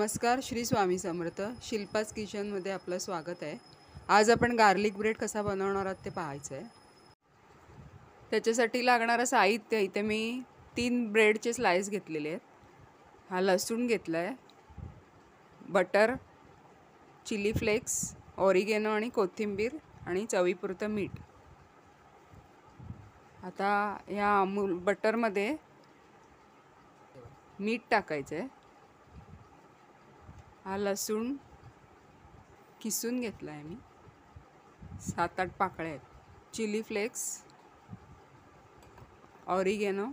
नमस्कार, श्री स्वामी समर्थ. शिल्पाज किचनमध्ये आपलं स्वागत आहे. आज आपण गार्लिक ब्रेड कसा बनवणार आहोत ते पाहायचं आहे. त्याच्यासाठी लागणारं साहित्य इथे मी 3 ब्रेडचे स्लाइस घेतलेले आहेत. हा लसूण घेतला आहे, बटर, चिली फ्लेक्स, ऑरिगेनो आणि कोथिंबीर आणि चवीपुरतं मीठ. आता या बटरमध्ये मीठ टाकायचं आहे. हा लसूण किसून घेतला आहे मी, 7-8 पाकळ्या आहेत. चिली फ्लेक्स, ऑरिगेनो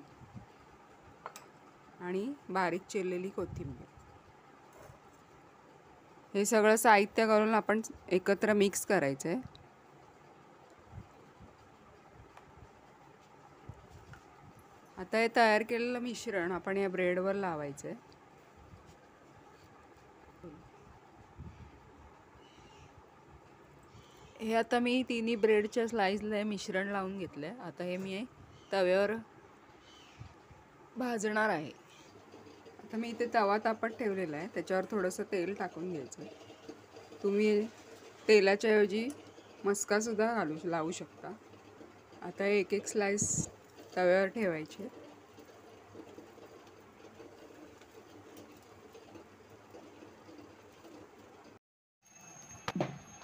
आणि बारीक चिरलेली कोथिंबीर. हे सगळं साहित्य करून आपण एकत्र मिक्स करायचं आहे. आता हे तयार केलेलं मिश्रण आपण या ब्रेडवर लावायचं आहे. हे आता मी तिन्ही ब्रेडच्या स्लाइसला हे मिश्रण लावून घेतलं आहे. आता हे मी तव्यावर भाजणार आहे. आता मी इथे तवा तापत ठेवलेला आहे, त्याच्यावर थोडंसं तेल टाकून घ्यायचं. तुम्ही तेलाच्या ऐवजी मस्कासुद्धा लावू शकता. आता एक एक स्लाइस तव्यावर ठेवायचे.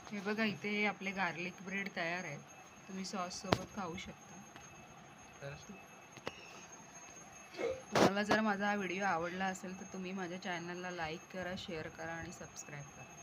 हे बघा, इथे आपले गार्लिक ब्रेड तयार आहेत. तुम्ही सॉस सोबत खाऊ शकता. तुम्हाला जर माझा हा व्हिडिओ आवडला असेल तर तुम्ही माझ्या चॅनलला लाईक करा, शेअर करा आणि सबस्क्राईब करा.